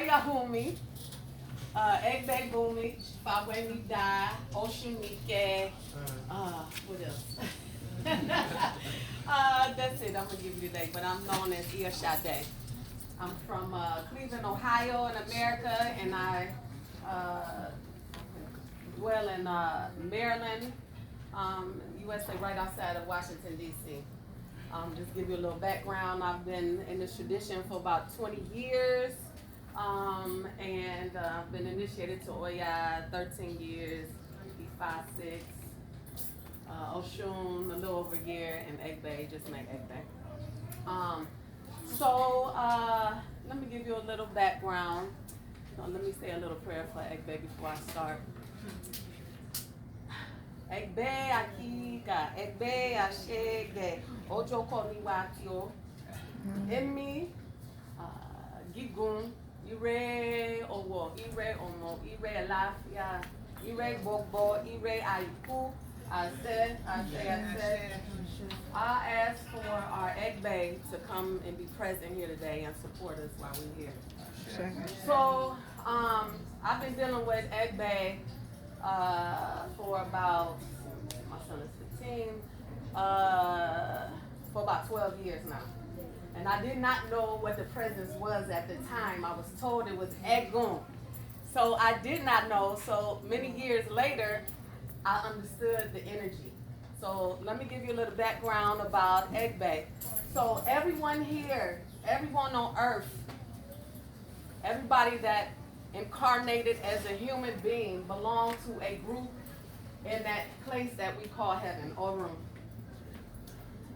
Oya Humi, Egbe Bumi, Fabwe Nida, Oshunike, what else? That's it, I'm gonna give you today, but I'm known as Ia Sade. I'm from Cleveland, Ohio in America, and I dwell in Maryland, USA, right outside of Washington, D.C. Just give you a little background. I've been in this tradition for about 20 years, and I've been initiated to Oya 13 years, Ifa 6, Oshun a little over a year, and Egbe, just like Egbe. So let me give you a little background. Let me say a little prayer for Egbe before I start. Egbe akika, Egbe ashege, ojo koniwatio, emi, gigun, ire owo, ire omo, ire alafia, ire gbogbo, ire aiku, ase. I ask for our Egbe to come and be present here today and support us while we're here. So, I've been dealing with Egbe for about, my son is 15, for about 12 years now. And I did not know what the presence was at the time. I was told it was Egun. So I did not know. So many years later, I understood the energy. So let me give you a little background about Egbe. So everyone here, everyone on earth, everybody that incarnated as a human being belong to a group in that place that we call heaven or room.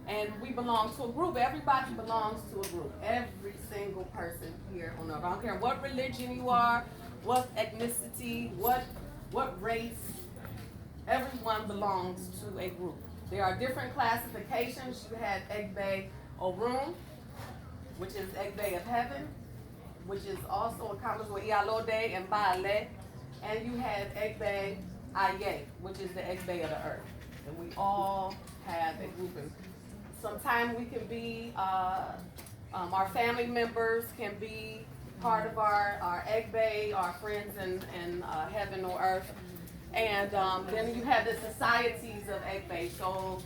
And we belong to a group. Everybody belongs to a group. Every single person here on earth. I don't care what religion you are, what ethnicity, what race. Everyone belongs to a group. There are different classifications. You have Egbe Orun, which is Egbe of heaven, which is also accomplished with Ialode and Baale. And you have Egbe Aye, which is the Egbe of the earth. And we all have a grouping. Sometimes we can be, our family members can be part of our Egbe, our friends in heaven or earth. And then you have the societies of Egbe. So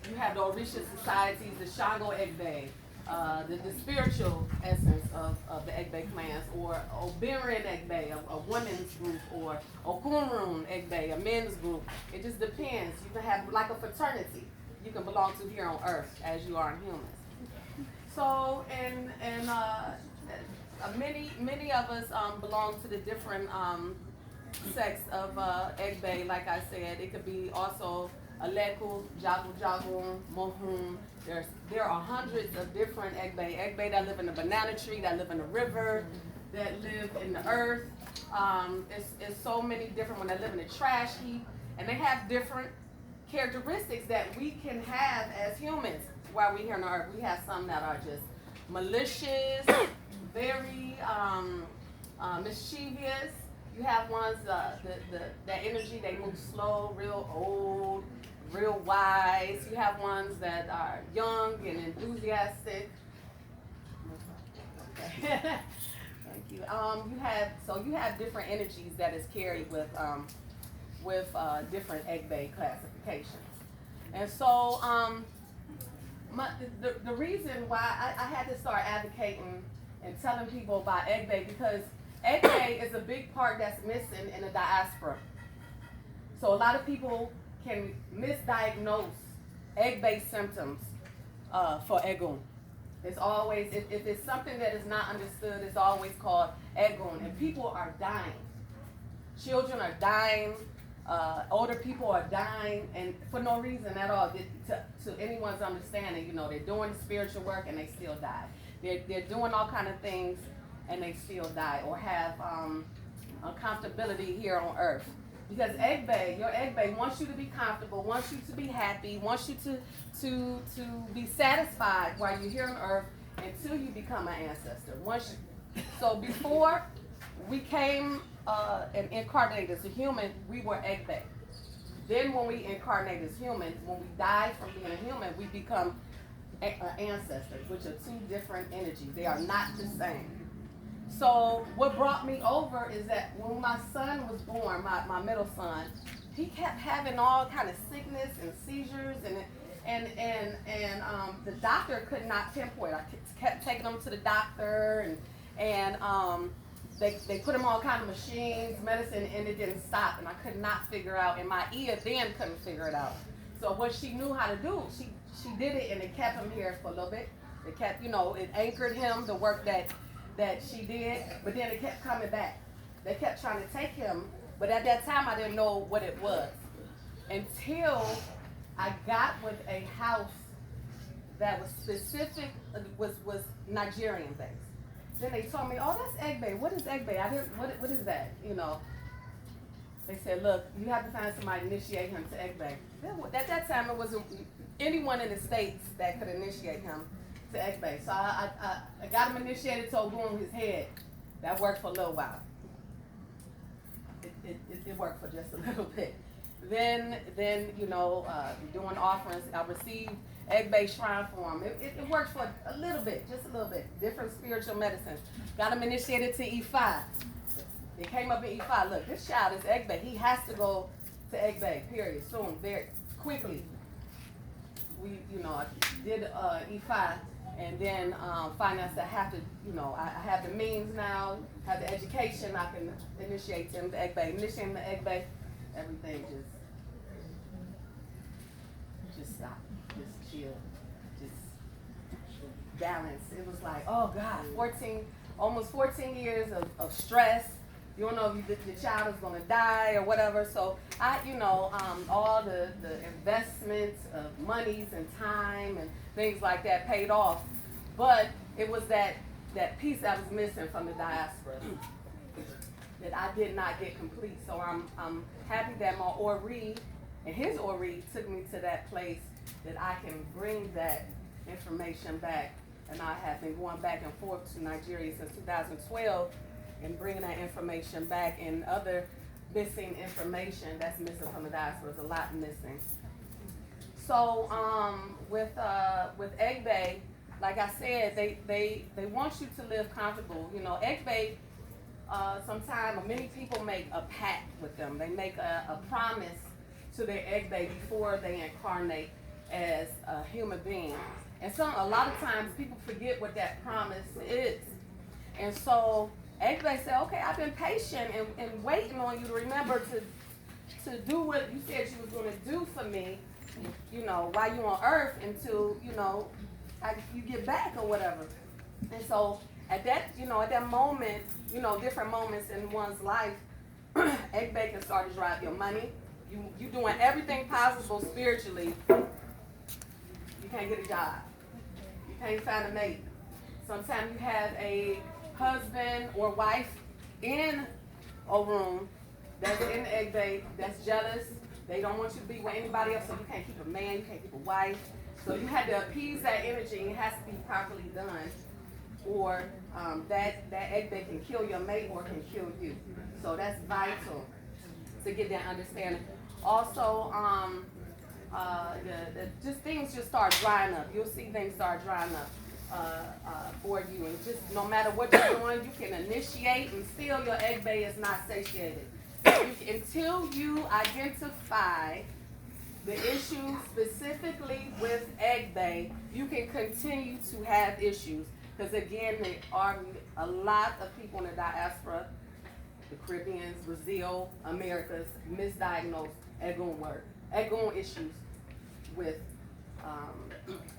you have the Orisha societies, the Shango Egbe, the spiritual essence of the Egbe clans, or Obirin Egbe, a women's group, or Okunrun Egbe, a men's group. It just depends. You can have like a fraternity you can belong to here on earth as you are in humans. So, and many of us belong to the different sects of Egbe. Like I said, it could be also Aleku, Jagu, Mohun. There are hundreds of different Egbe. Egbe that live in the banana tree, that live in the river, that live in the earth. It's so many different when they live in a trash heap, and they have different characteristics that we can have as humans while we're here on earth. We have some that are just malicious, very mischievous. You have ones, that energy, they move slow, real old, real wise. You have ones that are young and enthusiastic. Okay. Thank you. You have different energies that is carried with different Egbe classifications. And so the reason why I had to start advocating and telling people about Egbe, because Egbe is a big part that's missing in the diaspora. So a lot of people can misdiagnose Egbe symptoms for Egun. It's always, if it's something that is not understood, it's always called Egun. And people are dying. Children are dying. Older people are dying, and for no reason at all. To anyone's understanding, they're doing spiritual work and they still die. They're doing all kind of things and they still die or have uncomfortability here on earth. Because your Egbe wants you to be comfortable, wants you to be happy, wants you to be satisfied while you're here on earth until you become an ancestor. So before we came and incarnated as a human, we were Egbe. Then when we incarnate as humans, when we die from being a human, we become ancestors, which are two different energies. They are not the same. So what brought me over is that when my son was born, my middle son, he kept having all kind of sickness and seizures, and the doctor could not pinpoint. I kept taking him to the doctor, and they put him on all kind of machines, medicine, and it didn't stop, and I could not figure out, and my ear then couldn't figure it out. So what she knew how to do, she did it, and it kept him here for a little bit. It kept, it anchored him, the work that she did, but then it kept coming back. They kept trying to take him, but at that time I didn't know what it was until I got with a house that was specific, was Nigerian based. Then they told me, oh, that's Egbe. What is Egbe? What is that? They said, look, you have to find somebody to initiate him to Egbe. At that time, it wasn't anyone in the States that could initiate him to Egbe. So I got him initiated to Ogun, his head. That worked for a little while. It worked for just a little bit. Then doing offerings, I received Egbe shrine for him. It worked for a little bit, just a little bit. Different spiritual medicines. Got him initiated to E5. It came up in E5. Look, this child is Egbe. He has to go to Egbe, period, soon, very quickly. We, I did E5, and then finance. I have to, I have the means now, have the education. I can initiate him to Egbe. Initiate him to Egbe, everything just stop, just chill, just balance. It was like, oh God, almost 14 years of stress. You don't know if your child is going to die or whatever. So all the investments of monies and time and things like that paid off. But it was that piece that was missing from the diaspora that I did not get complete. So I'm happy that my Ori and his Ori took me to that place that I can bring that information back. And I have been going back and forth to Nigeria since 2012 and bringing that information back, and other missing information that's missing from the diaspora. There's a lot missing. So with Egbe, like I said, they want you to live comfortable. Egbe, sometimes many people make a pact with them. They make a promise to their Egbe before they incarnate as a human being. And a lot of times people forget what that promise is. And so Egbe said, okay, I've been patient and waiting on you to remember to do what you said you was going to do for me, while you on earth until, you get back or whatever. And so at that moment, different moments in one's life, Egbe can start to drive your money. You doing everything possible spiritually. You can't get a job. You can't find a mate. Sometimes you have a husband or wife in a room that's in Egbe that's jealous. They don't want you to be with anybody else, so you can't keep a man, you can't keep a wife. So you had to appease that energy, and it has to be properly done, or that Egbe can kill your mate or can kill you. So that's vital to get that understanding. Also, just things just start drying up. You'll see things start drying up for you, and just no matter what you're doing, you can initiate, and still your Egbe is not satiated. Until you identify the issue specifically with Egbe, you can continue to have issues. Because again, there are a lot of people in the diaspora, the Caribbeans, Brazil, Americas, misdiagnosed Egun issues with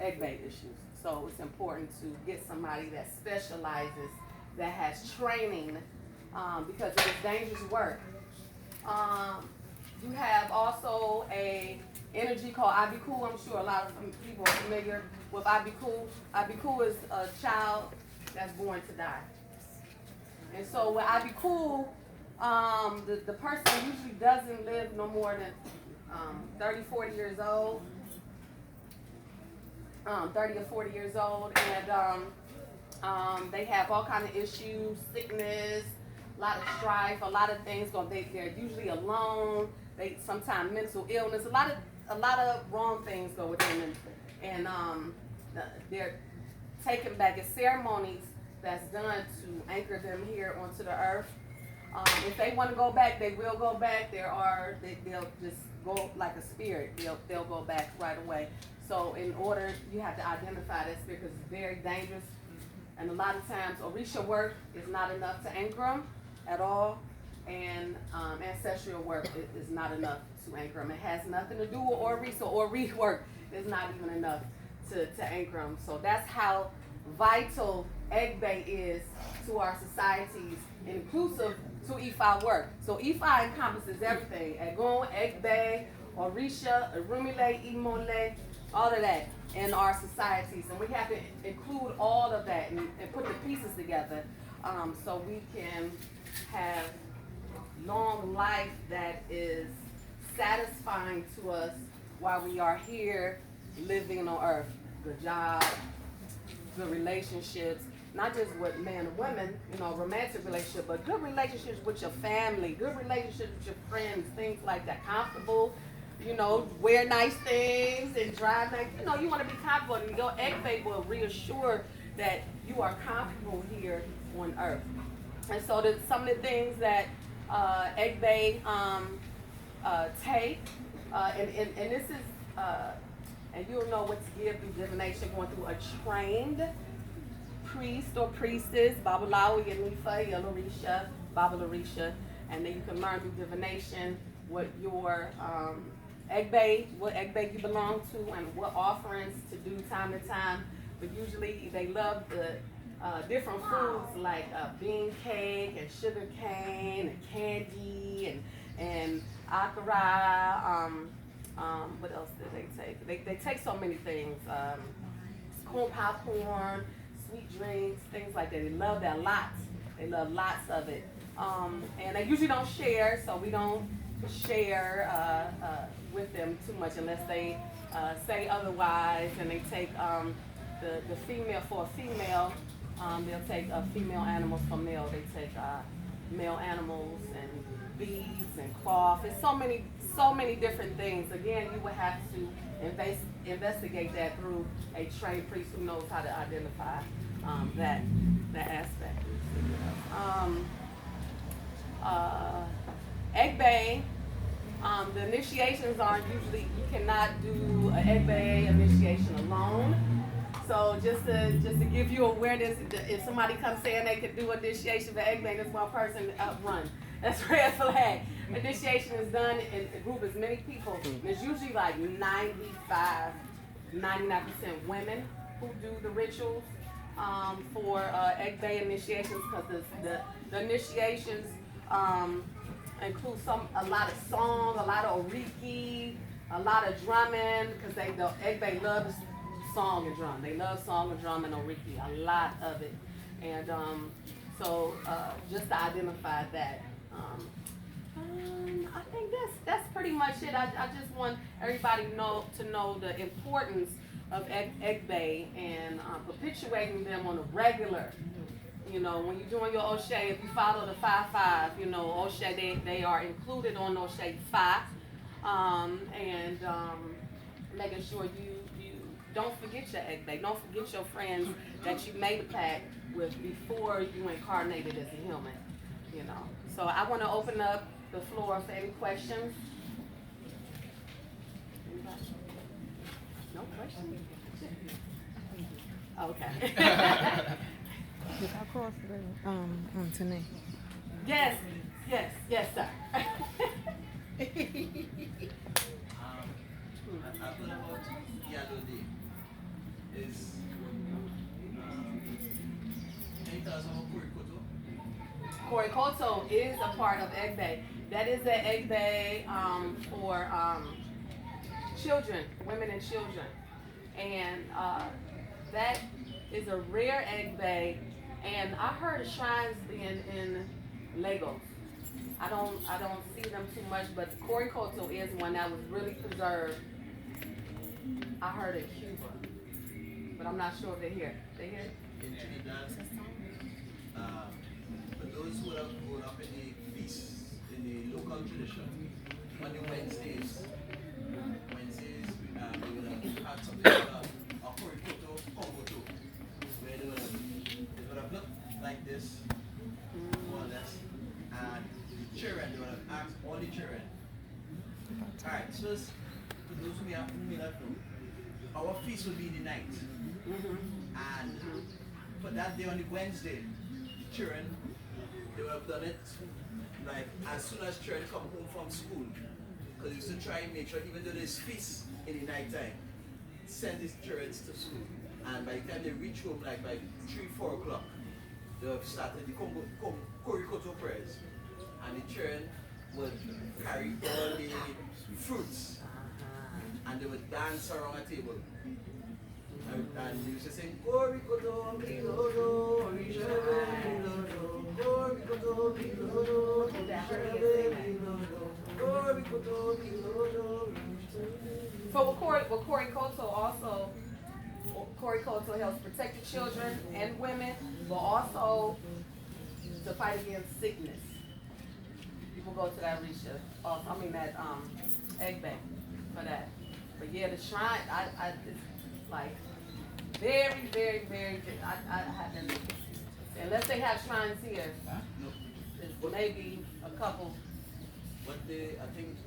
Egbe issues. So it's important to get somebody that specializes, that has training, because it is dangerous work. You have also a energy called Abiku. I'm sure a lot of people are familiar with Abiku. Abiku is a child that's born to die. And so with Abiku, the person usually doesn't live no more than 30, 40 years old. 30 or 40 years old, and they have all kind of issues, sickness, a lot of strife, a lot of things. They're usually alone. They sometimes mental illness. A lot of wrong things go with them, and they're taken back at ceremonies. that's done to anchor them here onto the earth. If they want to go back, they will go back. They'll just go like a spirit. They'll go back right away. So in order, you have to identify that spirit because it's very dangerous. And a lot of times, Orisha work is not enough to anchor them at all. And ancestral work is not enough to anchor them. It has nothing to do with Ori, so Ori work is not even enough to anchor them. So that's how vital Egbe is to our societies, inclusive to Ifa work. So Ifa encompasses everything: Egon, Egbe, Orisha, Rumile, Imole, all of that in our societies. And we have to include all of that and put the pieces together so we can have long life that is satisfying to us while we are here living on earth. Good job, good relationships, not just with man and women, romantic relationship, but good relationships with your family, good relationships with your friends, things like that. Comfortable, wear nice things and drive nice. You want to be comfortable, and your Egbe will reassure that you are comfortable here on earth. And so there's some of the things that Egbe take, and this is, and you'll know what to give through divination, going through a trained priest or priestess, Babalawi, Yanifa, Yalorisha, Babalarisha, and then you can learn through divination what your what Egbe you belong to and what offerings to do time to time. But usually they love the different foods like bean cake and sugar cane and candy and akara. What else did they take? They take so many things. Corn popcorn, sweet drinks, things like that. They love that lots. They love lots of it. And they usually don't share, so we don't share with them too much unless they say otherwise. And they take the female for a female. They'll take female animals for male. They take male animals and beads and cloth. It's so many different things. Again, you would have to investigate that through a trained priest who knows how to identify that aspect. Egbe, the initiations aren't usually, you cannot do an Egbe initiation alone. So just to give you awareness, if somebody comes saying they could do initiation for Egbe and this one person, run. That's red flag. Initiation is done in a group as many people. There's usually like 95, 99% women who do the rituals for Egbe initiations, because the initiations include a lot of song, a lot of oriki, a lot of drumming, because the Egbe loves song and drum. They love song and drum and oriki, a lot of it. And so just to identify that. I think that's pretty much it. I just want everybody to know the importance of Egbe and perpetuating them on a regular. When you're doing your Oshe, if you follow the 5-5, Oshe, they are included on Oshe 5, and making sure you don't forget your Egbe, don't forget your friends that you made a pact with before you incarnated as a human. So I want to open up the floor for any questions. Anybody? No questions? Okay. Did I cross on tonight? Yes, sir. I thought about the other day is can you tell us about Korikoto is a part of Egbe. That is the Egbe for children, women and children. And that is a rare Egbe. And I heard shrines being in Lagos. I don't see them too much, but Korikoto is one that was really preserved. I heard in Cuba, but I'm not sure if they're here. They here? in Trinidad? For those who have grown up in the feast, in the local tradition, on the Wednesdays, we would have had something called a Korikoto Kongoto, where they would have children, they will have asked all the children. Alright, so for those who may not know, our feast will be in the night. And for that day on the Wednesday, children, they would have done it like as soon as children come home from school. Because we used to try and make sure, even though there's feast in the night time, send these children to school. And by the time they reach home, like by 3-4 o'clock, they have started the Korikoto prayers. And the children would carry all the fruits and they would dance around a table. And they used to sing Korikoto Milodo, Rishabelilodo, Korikoto Milodo, Rishabelilodo, Korikoto Milodo. So with Korikoto helps protect the children and women, but also to fight against sickness. People go to that Egbe for that. But yeah, the shrine, it's like very, very, very good. I haven't, unless they have shrines here, it's maybe a couple. But I think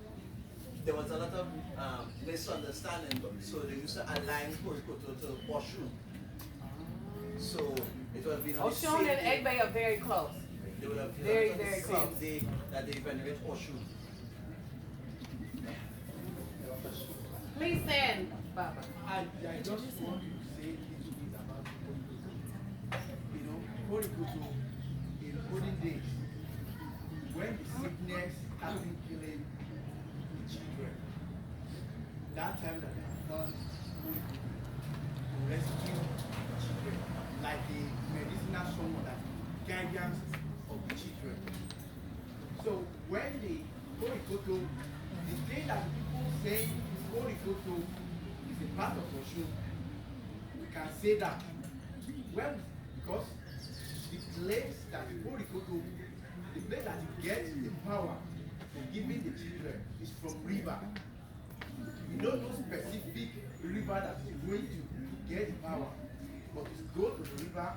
there was a lot of misunderstanding, so they used to align Korikoto to Oshun. So it was being on the Oshun same and day. Egbe are very close. They would have Very, on the very same close. day that they venerate Oshun. Please stand, Baba. I just want to say a little bit about Korikoto in olden days, when the sickness hasn't killing the children, that time that they have done Korikoto to rescue the children, like the medicinal song that guidance of the children. So when the Korikoto, the day that people say Korikoto is a part of Oshun, we can say that well, because the place that Korikoto, the place that it gets the power for giving the children is from river. We don't know specific river that is going to get the power, but it's go to the river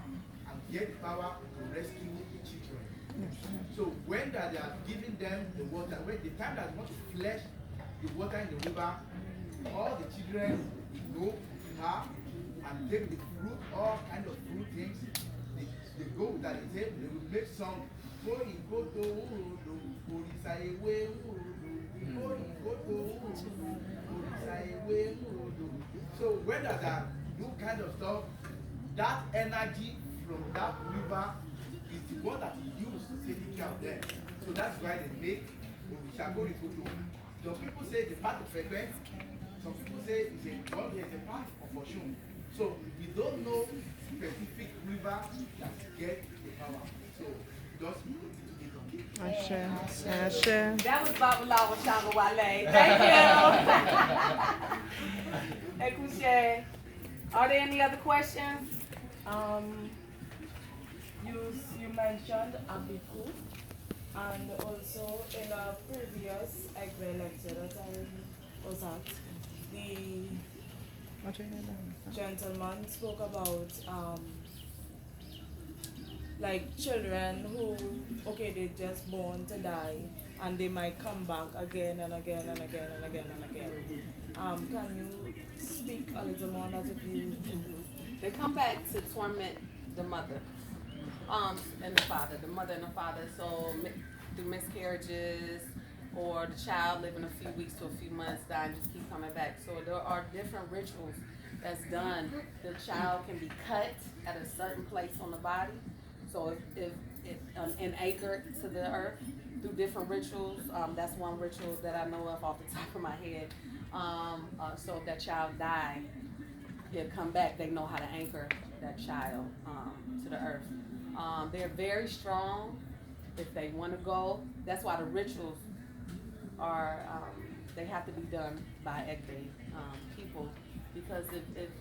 and get the power to rescue the children. So when they are giving them the water, when the time that they want to flush the water in the river, all the children go her and take the fruit, all kind of fruit things. They go with that, they will make song. So when they do kind of stuff, that energy from that river is the one that is used to take care of them. So that's why they make Korikoto. Some people say it's a part of Egbe. Some people say it's a part of Oshun. So we don't know specific river that get the power. So just put it together. Ashe. That was Babalawa Shangawale. Thank you. Ekushe. Are there any other questions? You mentioned Abiku, and also in a previous Egbe lecture that I was at, the gentleman spoke about like children who, okay, they just born to die and they might come back again and again and again and again and again. Can you speak a little more on that if you? They come back to torment the mother, and the father, the mother and the father. So through miscarriages, or the child living a few weeks to a few months, dying, just keep coming back. So there are different rituals that's done. The child can be cut at a certain place on the body. So if anchored to the earth through different rituals, that's one ritual that I know of off the top of my head. So if that child died, he'll come back. They know how to anchor that child to the earth. They're very strong if they want to go. That's why the rituals are, they have to be done by Egbe people, because if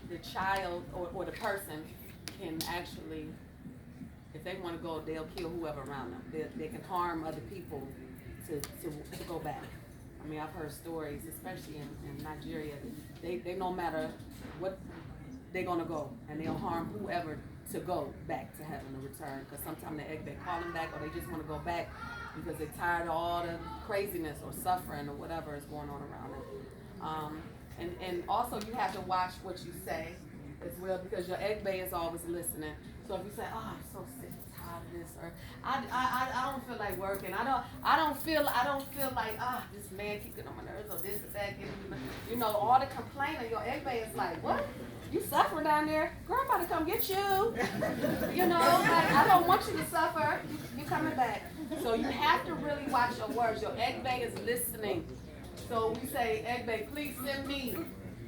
the child or the person can actually, if they want to go, they'll kill whoever around them. They can harm other people to go back. I mean, I've heard stories, especially in Nigeria, they no matter what, they're gonna go, and they'll harm whoever to go back to heaven to return. Because sometimes they call them back, or they just want to go back. because they're tired of all the craziness or suffering or whatever is going on around them. And also you have to watch what you say as well, because your Egbe is always listening. So if you say, "Oh, I'm so sick and tired of this," or I don't feel like working. I don't feel like this man keep getting on my nerves, or this or that. You know, all the complaining. Your Egbe is like, "What? You suffering down there? Girl, I'm about to come get you." You know, like, I don't want you to suffer. You coming back. So you have to really watch your words. Your Egbe is listening. So we say, "Egbe, please send me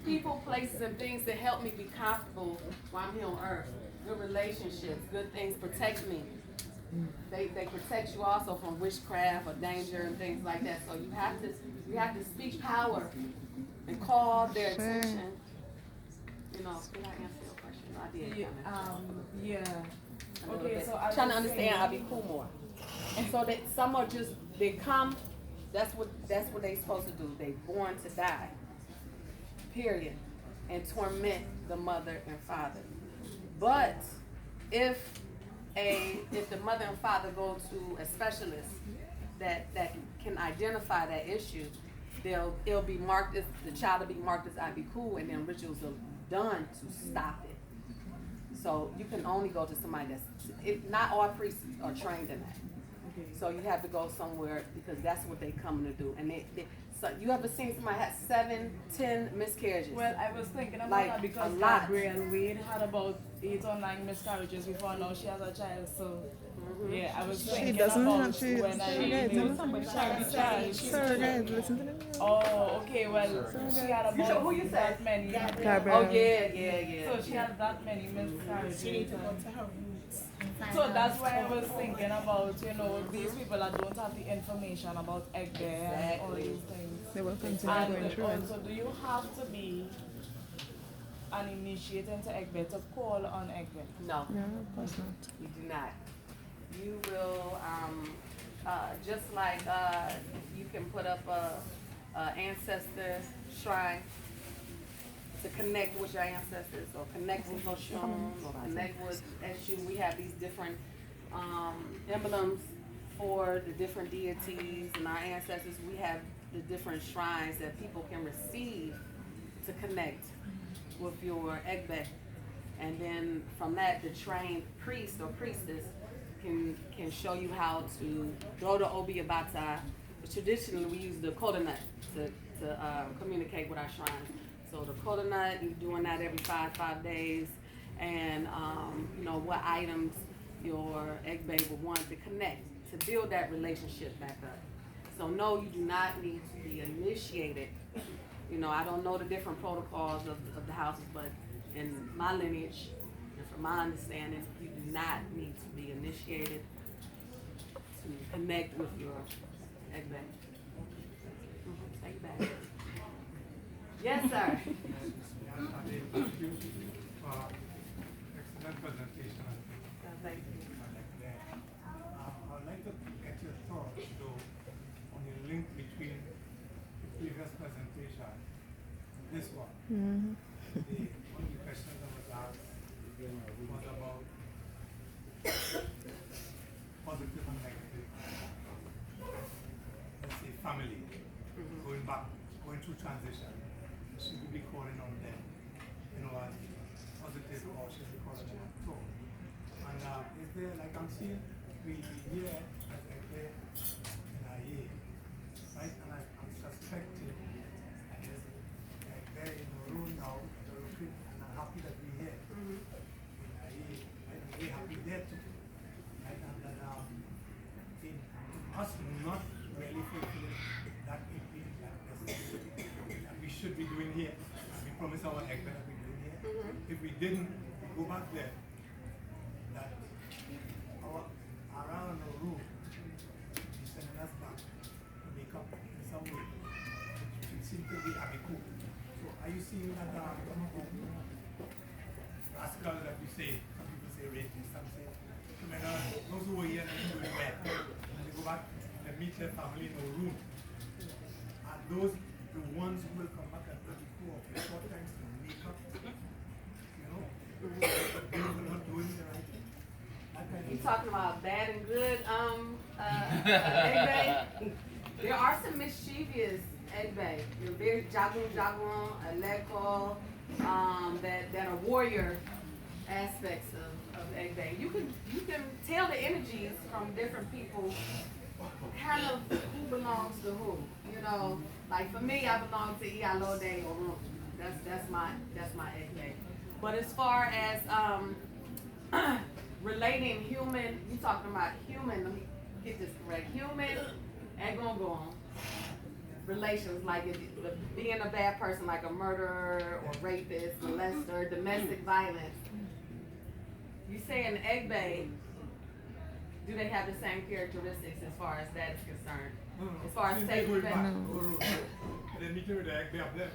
people, places, and things to help me be comfortable while I'm here on earth. Good relationships, good things protect me." They protect you also from witchcraft or danger and things like that. So you have to speak power and call their attention. You know, did I answer your question? I did. Yeah. Okay, so I trying to was understand saying- Abiku more. And so that some are just they come. That's what they supposed to do. They born to die. Period. And torment the mother and father. But if the mother and father go to a specialist that can identify that issue, it'll be marked as the child will be marked as Abiku, and then rituals are done to stop it. So you can only go to somebody not all priests are trained in that. Okay. So you have to go somewhere because that's what they coming to do. And so you ever seen somebody had 7, 10 miscarriages? Well, I was thinking about Like, that because a lot. Gabrielle Wade had about 8 or 9 miscarriages before now she has a child. So yeah, I was thinking doesn't about have- she- when I surrogates, knew huh? somebody had a child. Surrogate, listen to the news. Oh, okay. Well, she had about who you that said? many. Gabrielle. Oh yeah. So she had that many miscarriages. She needs to go to her roots and find So out that's why I what's was going on. thinking about, these people that don't have the information about Egbe and all Exactly. these things. They will continue going And through it. also, do you have to be an initiate into Egbe to call on Egbe? No, No, of course not. you do not. You will just like you can put up a ancestor shrine to connect with your ancestors, or connect with Oshun, or connect with Eshu. We have these different emblems for the different deities and our ancestors. We have the different shrines that people can receive to connect with your Egbe. And then from that, the trained priest or priestess can show you how to throw the obiabata. Traditionally, we use the coconut to communicate with our shrines. So the coconut, you're doing that every five days, and what items your Egbe would want to connect to build that relationship back up. So no, you do not need to be initiated. I don't know the different protocols of the houses, but in my lineage, and from my understanding, you do not need to be initiated to connect with your Egbe. Take it back. Yes, sir. Thank you for excellent presentation. Thank you. I'd like to get your thoughts, though, on the link between the previous presentation and this one. Mm-hmm. One of the questions that was asked was about positive and negative, let's say, family, going through transition. Should we be calling on them, as positive, or should we call them at all? And is there, like I'm seeing, we hear as a player in our year, right? And I'm suspecting that they're in the room now, they're looking, and I'm happy that we're here. In our year, right? And we're happy there too. Right? And that in us not really fulfilling that image that we should be doing here. We promise our Egbe that we're doing here. If we didn't, we go back there. That around the room is sending us back to make up in some way. It seems to be Abiku. So are you seeing that rascal that we say, some people say rapist, some say those who were here and doing well. And they go back and meet their family in a room. Are those the ones who will come back at 34 for short times to make up, they're not doing the right thing? You talking about bad and good, Egbe? There are some mischievous Egbe. They're very jagun, aleko, that are warrior aspects of Egbe. You can tell the energies from different people, kind of who belongs to who. You know, like for me, I belong to Iyalode Orun. That's my Egbe. But as far as relating human, you talking about human, let me get this correct, human and gongon relations, like being a bad person, like a murderer or rapist, molester, domestic violence. You say an Egbe, do they have the same characteristics as far as that is concerned? As far as taking back? Then meeting with the Egbe up there.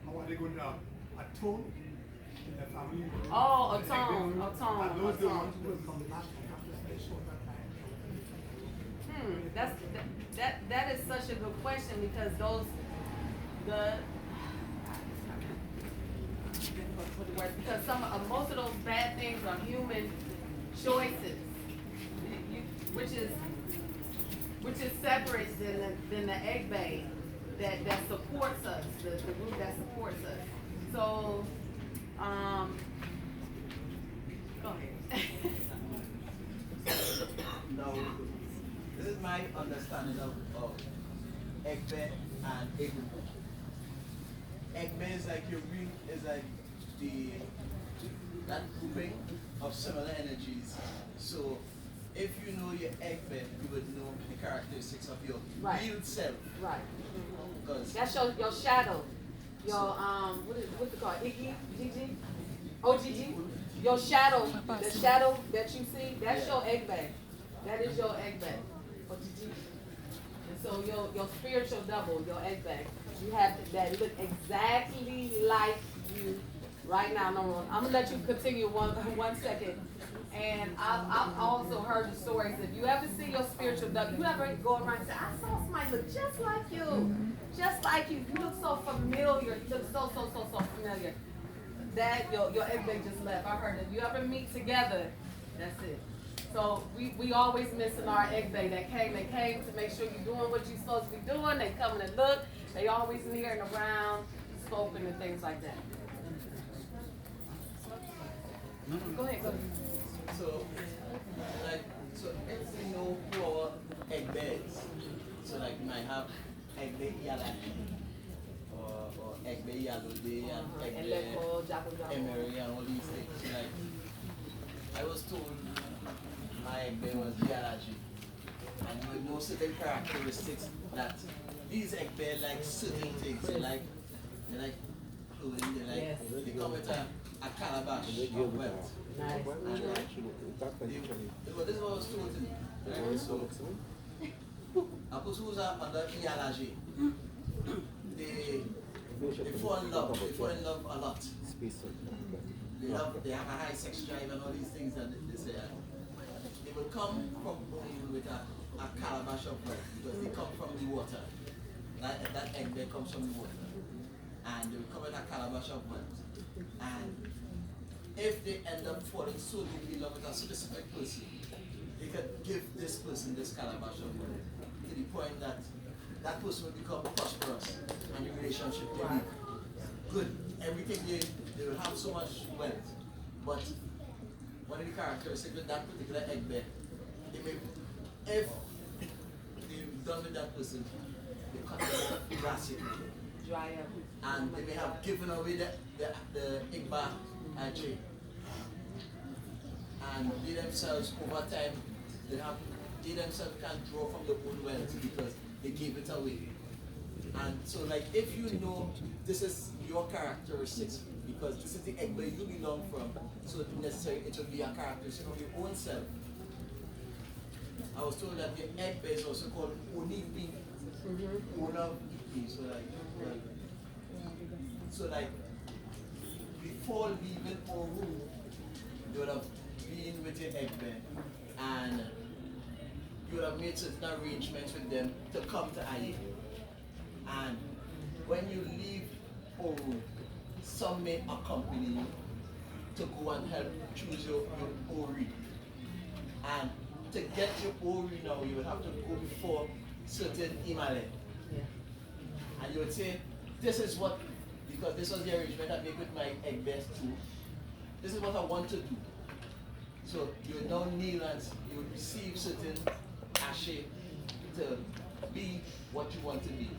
How are they going to atone in the family? Oh, atone. And those the ones who will come back and have to stay short that time. That is such a good question, because because most of those bad things are human choices, which is separate than the Egbe that supports us, the group that supports us. So, go ahead. Now, this is my understanding of Egbe and Egbe. Egbe is like that grouping of similar energies. So if you know your Egbe, you would know the characteristics of your real self. Right. Because That's your shadow. Your what's it called? Iggy, Gigi, OGG. Your shadow, the shadow that you see, that's your Egbe. That is your Egbe. OGG. And so your spiritual double, your Egbe, you have that look exactly like you right now. No, I'm gonna let you continue one second. And I've also heard the stories. If you ever see your spiritual double, you ever go around and say, I saw somebody look just like you. Just like you. You look so familiar. You look so familiar. That your Egbe just left. I heard it. If you ever meet together, that's it. So we always missing our Egbe that came. They came to make sure you're doing what you're supposed to be doing. They come and look. They always near and around, spoken and things like that. Go ahead. So if we know who our Egbe is, so like you might have Egbe Iyalaji, or Egbe Iyalode, and Egbe Emery, and all these things. So like, I was told my Egbe was Iyalaji, and you would know certain characteristics that these Egbe like certain things. They like clothing, they come with a calabash of wealth. Nice. This is what I was told to me. Right? So, a person who's under Iyalaji, they fall in love. They fall in love a lot. They have a high sex drive and all these things that they say. They will come from home with a calabash of wealth because they come from the water. That Egbe comes from the water. And they will come with a calabash of wealth. And if they end up falling so deeply in love with a specific person, they can give this person this calabash of wealth to the point that that person will become prosperous and the relationship will be good. Everything they will have so much wealth. But one of the characteristics with that particular Egbe, if they've done with that person, they cut them drastically. Dry up. And they may have given away the Igba tree. And they themselves, over time, they themselves can't draw from their own wealth because they gave it away. And so, like, if you know this is your characteristics, because this is the Egbe you belong from, so necessarily it will be a characteristic of your own self. I was told that the Egbe is also called Onibi, owner of Ipi. So like, before leaving Oru, you would have been with your Egbe, and you would have made certain arrangements with them to come to Aye. And when you leave Oru, some may accompany you to go and help choose your Ori. And to get your Ori now, you would have to go before certain Imale. Yeah. And you would say, this is what, because this was the arrangement I made with my Egbe too. This is what I want to do. So you would now kneel and you would receive certain ashe to be what you want to be.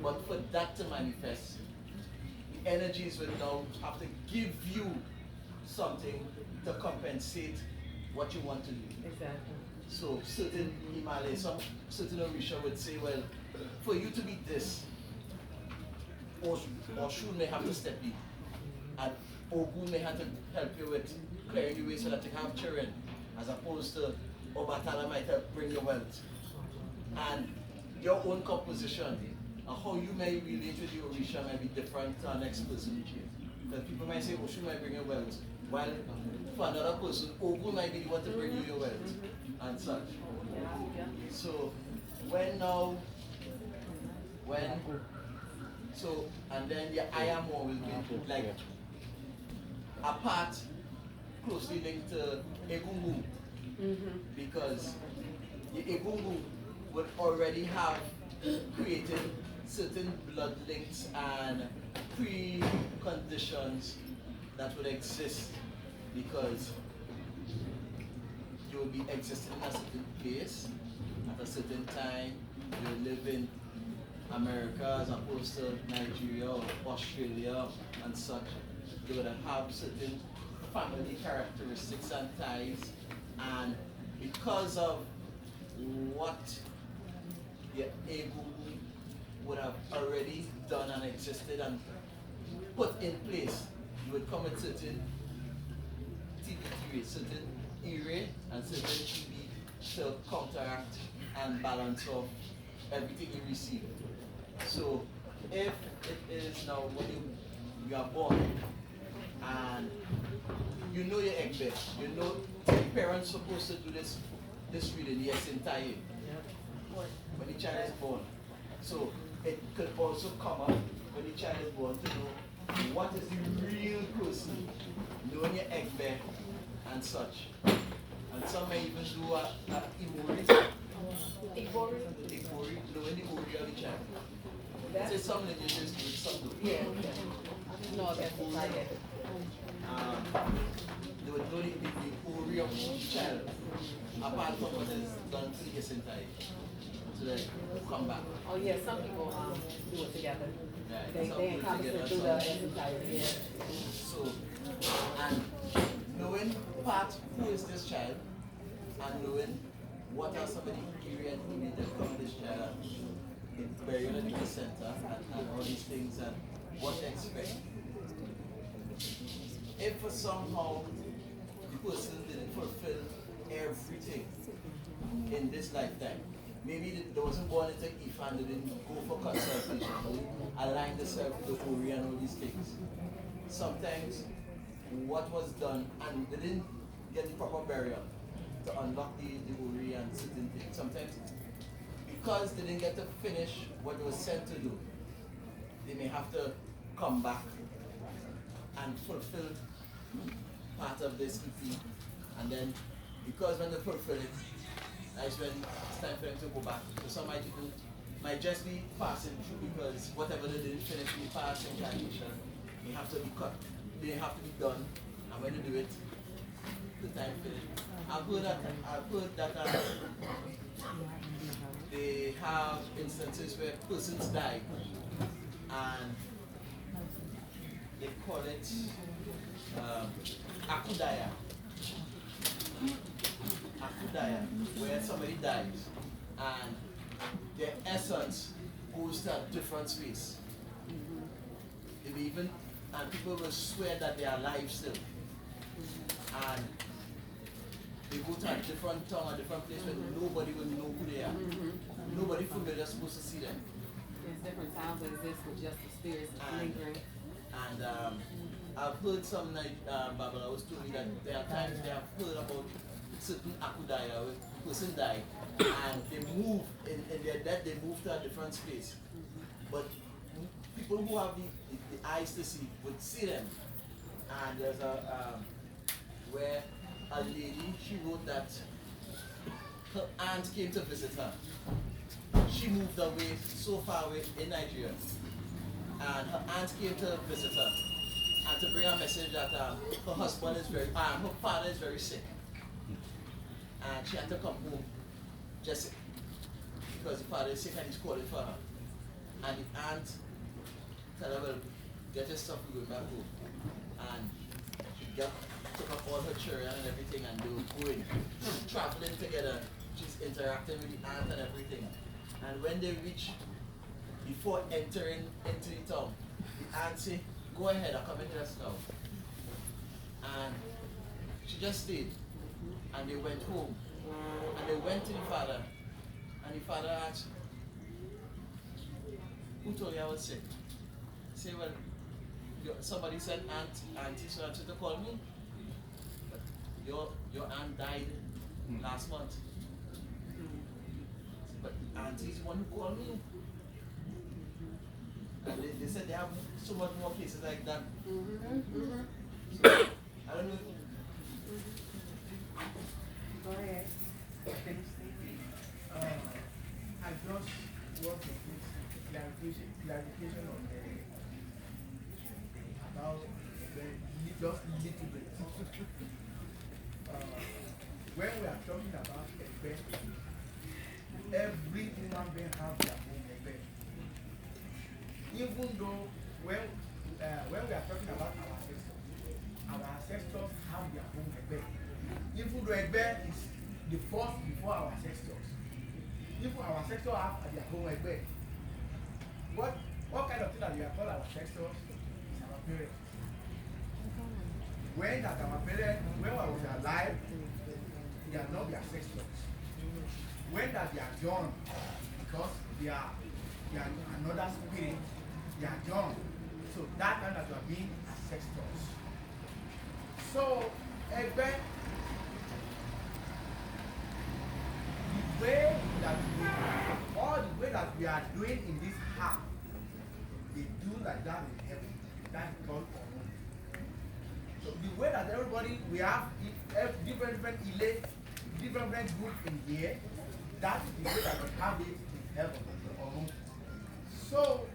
But for that to manifest, the energies will now have to give you something to compensate what you want to do. Exactly. So certain Himalaya, some certain Orisha would say, well, for you to be this, Oshun may have to step in, and Ogun may have to help you with clearing the way so that you have children, as opposed to Obatala might help bring your wealth. And your own composition and how you may relate with the Orisha may be different to our next person. Because people might say Oshun might bring you wealth, while for another person, Ogun might be the one to bring you your wealth and such. So and then the Ayamo will be like a part closely linked to Egungun, because the Egungun would already have created certain blood links and preconditions that would exist, because you will be existing in a certain place at a certain time. You will live in America as opposed to Nigeria or Australia and such. You would have certain family characteristics and ties, and because of what the Egu would have already done and existed and put in place, you would come with certain TB, certain area and certain TB to counteract and balance off everything you receive. So if it is now when you are born and you know your Egbe, you know the parents supposed to do this reading, yes, entire when the child is born. So it could also come up when the child is born to know what is the real person, knowing your Egbe and such. And some may even do a Imori, knowing the Ori of the child. Say some lineages do it, some do. Yeah. No, that's not it. They would know the Ori of the child, apart from what is done to the entire. So that come back. Oh yeah, some people do it together. Right. They Some do it encompass together, it through some- the entire year. So, and knowing part who is this child, and knowing what are some of the ingredients needed from this child, the burial at the center, and all these things, and what to expect. If for somehow the person didn't fulfill everything in this lifetime, maybe they wasn't born into Ifa and they didn't go for consultation, align themselves with the Ori and all these things. Sometimes what was done, and they didn't get the proper burial to unlock the Ori and certain things. Sometimes because they didn't get to finish what they were sent to do, they may have to come back and fulfill part of this EP, and then because when they fulfill it, that's when it's time for them to go back. So some might just be passing through, because whatever they didn't finish in the past incarnation, they have to be cut, they have to be done, and when they do it, the time finished. I've heard that they have instances where persons die, and they call it Akudaya. Akudaya, where somebody dies and their essence goes to a different space. They may even, and people will swear that they are alive still. And they go to a different town, a different place where nobody will know who they are. Nobody familiar is supposed to see them. There's different towns that exist with just the spirits lingering. And I've heard some Babalaos told me that there are times they have heard about certain Akudaya where the person died and they move, in their death they move to a different space. But people who have the eyes to see would see them. And there's where a lady, she wrote that her aunt came to visit her. She moved away so far away in Nigeria. And her aunt came to visit her and to bring a message that her husband is her father is very sick. And she had to come home just because the father is sick and he's calling for her. And the aunt said, well, get your stuff, we're going back home. And she took up all her children and everything, and they were going, traveling together. She's interacting with the aunt and everything. And when they reach, before entering into the town, the aunt said, go ahead, I'll come into us now. And she just stayed. And they went home. And they went to the father. And the father asked, who told you I was sick? He said, well, somebody said auntie so to call me. But your aunt died last month. But auntie's the one who called me. And they said they have so much more cases like that. So, I don't know. Go ahead. I just want to get clarification on about just little bit. When we are talking about Egbe, every human being has their own Egbe. Even though when we are talking about our ancestors have their own Egbe. Even though Egbe is the first before our ancestors. Even our ancestors have their own Egbe. What kind of thing that we are called our ancestors is our parents. When that our parents, when I was alive, they are not the ancestors. When that they are gone, because they are another spirit, they are gone. So that time that you are being ancestors. So Egbe, the way that we are doing in this house, they do like that in heaven. That's called common. So the way that everybody, we have different groups in here, that's the way that we have it in heaven. So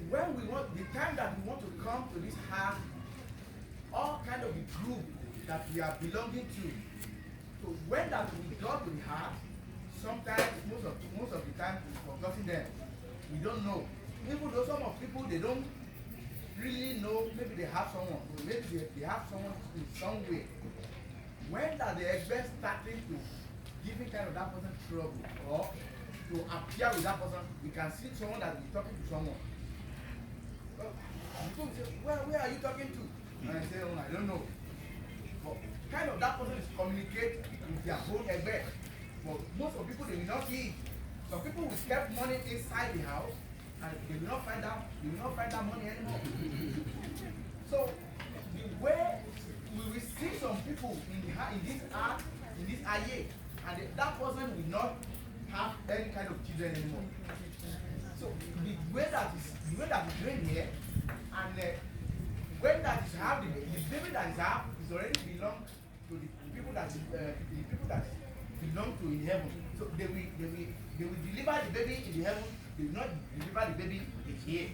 when we want, the time that we want to come to this house, all kind of the group that we are belonging to. So when that we go to the house, sometimes most of the time we've forgotten them. We don't know. Even though some of people they don't really know, maybe they have someone, maybe they have someone in some way. When that the Egbe starting to giving kind of that person trouble or to appear with that person, we can see someone that is talking to someone. People will say, well, where are you talking to? And I say, oh, I don't know. But kind of that person is communicating with their own Egbe. But most of the people, they will not see it. Some people will keep money inside the house and they will not find that money anymore. So the way we will see some people in this art, in this aye, and that person will not have any kind of children anymore. So the way that is doing here, and when that is have the baby that is have is already belong to the people that belong to in heaven. So they will deliver the baby in the heaven. They will not deliver the baby in here.